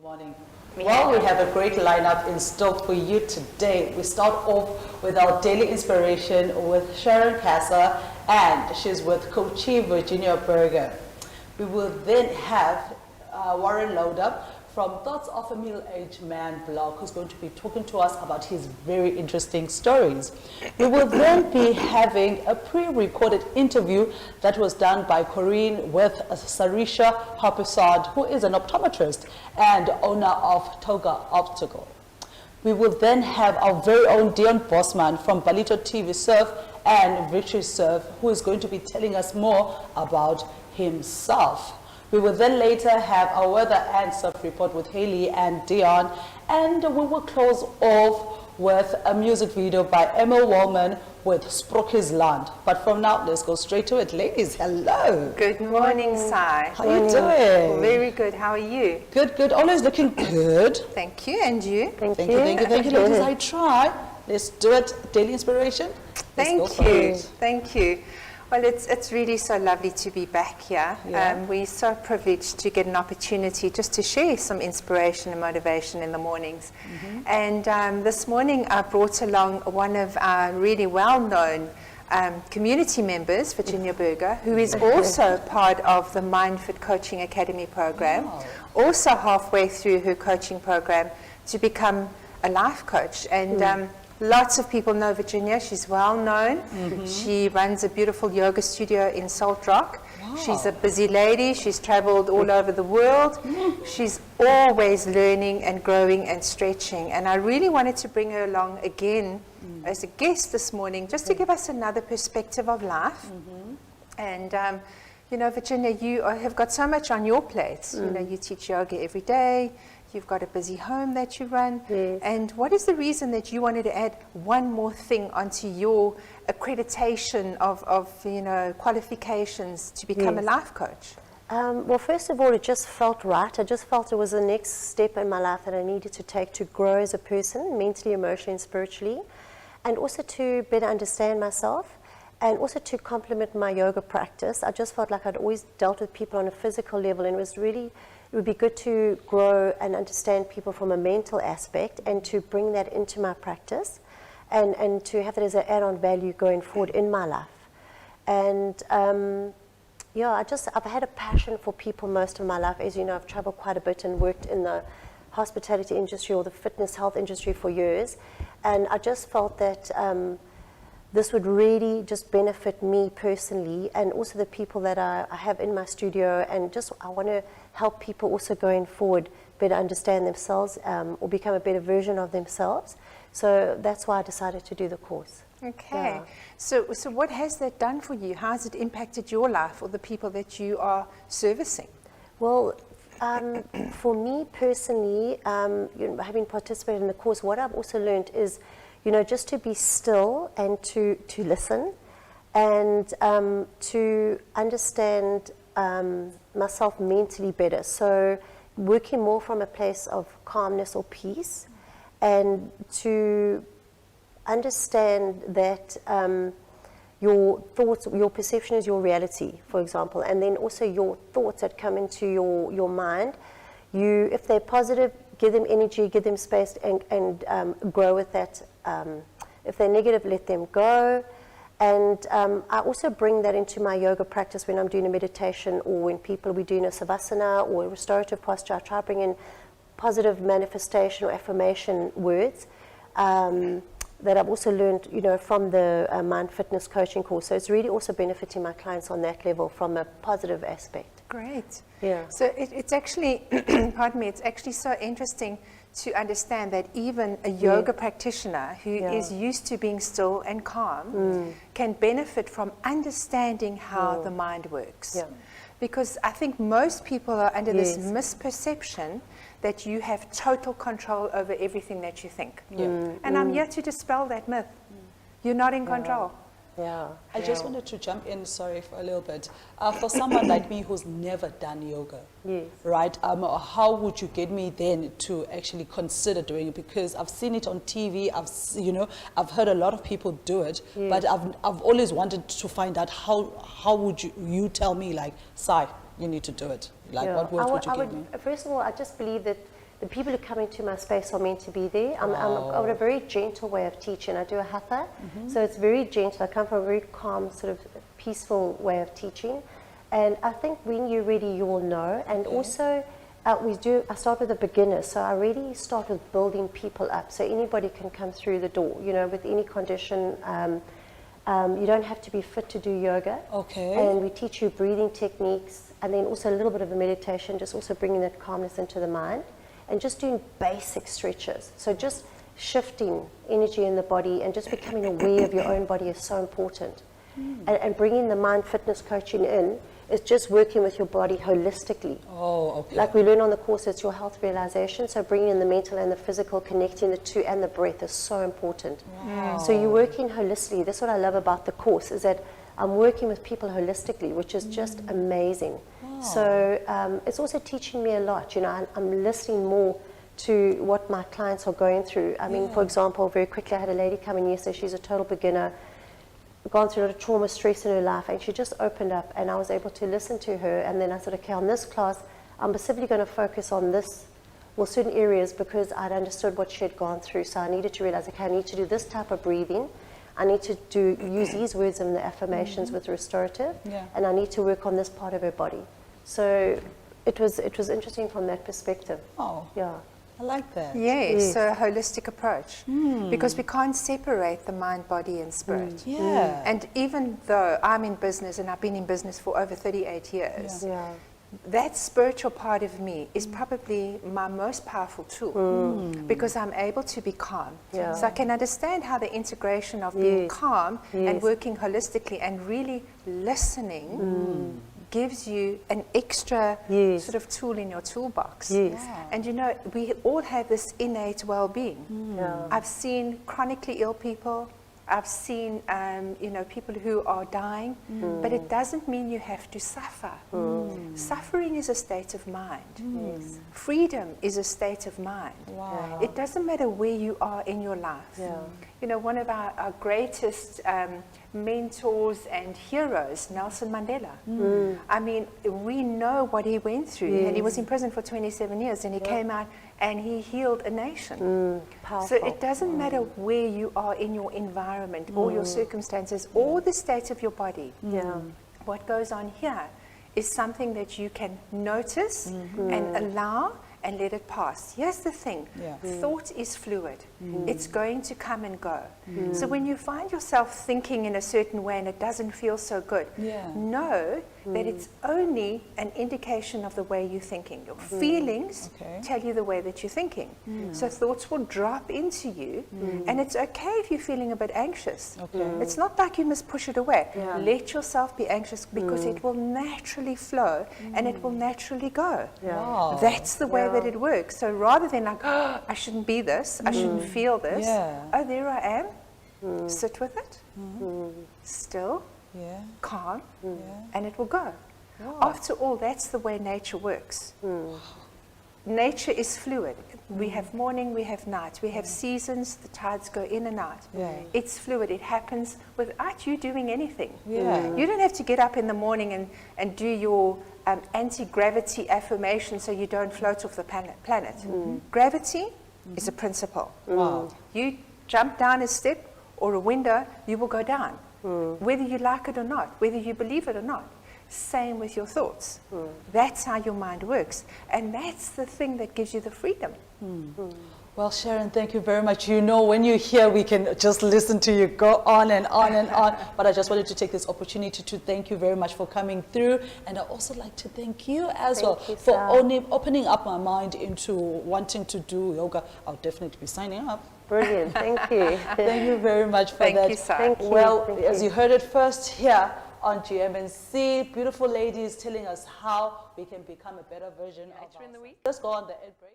Morning. Well, we have a great lineup in store for you today. We start off with our daily inspiration with Sharon and she's with Coach Virginia Berger. We will then have Warren Loader from Thoughts of a Middle-Aged Man blog, who's going to be talking to us about his very interesting stories. We will then be having a pre-recorded interview that was done by Corinne with Sarisha Harpersad, who is an optometrist and owner of Toga Optical. We will then have our very own Dion Bosman from Ballito TV Surf and Victory Surf, who is going to be telling us more about himself. We will then later have our weather and surf report with Haley and Dion, and we will close off with a music video by Emma Wallman with Sprokke's Land. But from now, let's go straight to it. Ladies, hello. Good morning, Sai. How are you doing? Very good. How are you? Good, good. Always looking good. Thank you. And you? Thank you, ladies. I try. Let's do it. Daily inspiration. Thank you. Thank you. Well, it's really so lovely to be back here. Yeah. We're so privileged to get an opportunity just to share some inspiration and motivation in the mornings. And this morning I brought along one of our really well-known community members, Virginia Berger, who is also part of the MindFit Coaching Academy program, also halfway through her coaching program to become a life coach. And lots of people know Virginia. She's well known. She runs a beautiful yoga studio in Salt Rock. Wow. She's a busy lady. She's traveled all over the world. She's always learning and growing and stretching. And I really wanted to bring her along again as a guest this morning, just to give us another perspective of life. And you know, Virginia, you have got so much on your plate. You know, you teach yoga every day. You've got a busy home that you run. Yes. And what is the reason that you wanted to add one more thing onto your accreditation of you know, qualifications to become a life coach? Well, first of all, it just felt right. I just felt it was the next step in my life that I needed to take to grow as a person, mentally, emotionally, and spiritually, and also to better understand myself, and also to complement my yoga practice. I just felt like I'd always dealt with people on a physical level, and it would be good to grow and understand people from a mental aspect and to bring that into my practice and to have it as an add-on value going forward in my life. And yeah, I've had a passion for people most of my life. As you know, I've traveled quite a bit and worked in the hospitality industry or the fitness health industry for years. And I just felt that this would really just benefit me personally and also the people that I have in my studio, and just I want to help people also going forward better understand themselves or become a better version of themselves. So that's why I decided to do the course. Okay. Yeah. So what has that done for you? How has it impacted your life or the people that you are servicing? Well, for me personally, you know, having participated in the course, what I've also learned is, you know, just to be still and to listen and to understand myself mentally better. So working more from a place of calmness or peace, and to understand that your thoughts, your perception is your reality, for example, and then also your thoughts that come into your mind, if they're positive, give them energy, give them space, and grow with that. If they're negative, let them go. And I also bring that into my yoga practice when I'm doing a meditation, or when we're doing a savasana or a restorative posture. I try to bring in positive manifestation or affirmation words that I've also learned, you know, from the Mind Fitness coaching course. So it's really also benefiting my clients on that level from a positive aspect. Great. Yeah. So it's actually, pardon me, it's actually so interesting to understand that even a yoga practitioner who is used to being still and calm can benefit from understanding how the mind works. Yeah. Because I think most people are under this misperception that you have total control over everything that you think. And I'm here to dispel that myth. You're not in control. Yeah. I just wanted to jump in, sorry, for a little bit. For someone like me who's never done yoga, right? How would you get me then to actually consider doing it? Because I've seen it on TV, I've heard a lot of people do it, but I've always wanted to find out how would you tell me, like, Sai, you need to do it. Like, what words would you give me? First of all, I just believe that the people who come into my space are meant to be there. I've got a very gentle way of teaching. I do a hatha, so it's very gentle. I come from a very calm, sort of peaceful way of teaching. And I think when you're ready, you will know. And also, I start with the beginners, so I really start with building people up. So anybody can come through the door, you know, with any condition. You don't have to be fit to do yoga. Okay. And we teach you breathing techniques, and then also a little bit of a meditation, just also bringing that calmness into the mind, and just doing basic stretches. So just shifting energy in the body and just becoming aware of your own body is so important. And bringing the mind fitness coaching in is just working with your body holistically. Oh, okay. Like we learn on the course, it's your health realization. So bringing in the mental and the physical, connecting the two, and the breath is so important. Wow. So you're working holistically. That's what I love about the course, is that I'm working with people holistically, which is just amazing. Wow. So it's also teaching me a lot. You know, I'm listening more to what my clients are going through. I mean, for example, very quickly, I had a lady come in yesterday. She's a total beginner, gone through a lot of trauma, stress in her life, and she just opened up, and I was able to listen to her. And then I said, okay, on this class, I'm specifically going to focus on this, well, certain areas, because I'd understood what she had gone through. So I needed to realize, okay, I need to do this type of breathing. I need to use these words in the affirmations with restorative, and I need to work on this part of her body. So it was interesting from that perspective. Oh, yeah. I like that. Yes, so a holistic approach, because we can't separate the mind, body and spirit. Yeah. And even though I'm in business, and I've been in business for over 38 years, Yeah. that spiritual part of me is probably my most powerful tool, because I'm able to be calm. Yeah. So I can understand how the integration of being calm and working holistically and really listening gives you an extra sort of tool in your toolbox. Yes. Wow. And you know, we all have this innate well-being. Yeah. I've seen chronically ill people. I've seen, you know, people who are dying, but it doesn't mean you have to suffer. Suffering is a state of mind. Freedom is a state of mind. Wow. It doesn't matter where you are in your life. Yeah. You know, one of our greatest mentors and heroes, Nelson Mandela. I mean, we know what he went through. And he was in prison for 27 years, and he came out and he healed a nation. Powerful. So it doesn't matter where you are in your environment or your circumstances or the state of your body. Yeah. What goes on here is something that you can notice and allow and let it pass. Here's the thing. Thought is fluid. It's going to come and go. So when you find yourself thinking in a certain way and it doesn't feel so good, know that it's only an indication of the way you're thinking. Your feelings tell you the way that you're thinking. So thoughts will drop into you, and it's okay if you're feeling a bit anxious. It's not like you must push it away. Let yourself be anxious, because it will naturally flow and it will naturally go. Wow. That's the way that it works. So rather than like, oh, I shouldn't be this, I shouldn't feel this, oh, there I am, sit with it, still, calm, and it will go. After all, that's the way nature works. Nature is fluid. We have morning, we have night, we have seasons, the tides go in and out. It's fluid. It happens without you doing anything. You don't have to get up in the morning and do your anti-gravity affirmation so you don't float off the planet. Gravity is a principle. You jump down a step or a window, you will go down. Whether you like it or not, whether you believe it or not. Same with your thoughts. That's how your mind works. And that's the thing that gives you the freedom. Well, Sharon, thank you very much. You know, when you're here, we can just listen to you go on and on and on. But I just wanted to take this opportunity to thank you very much for coming through. And I'd also like to thank you as well for opening up my mind into wanting to do yoga. I'll definitely be signing up. Brilliant. Thank you. Thank you very much for that. Thank you, sir. Thank you. Well, Thank as you. you heard it first here on GMNC, beautiful ladies telling us how we can become a better version of ourselves. Let's go on the ad break.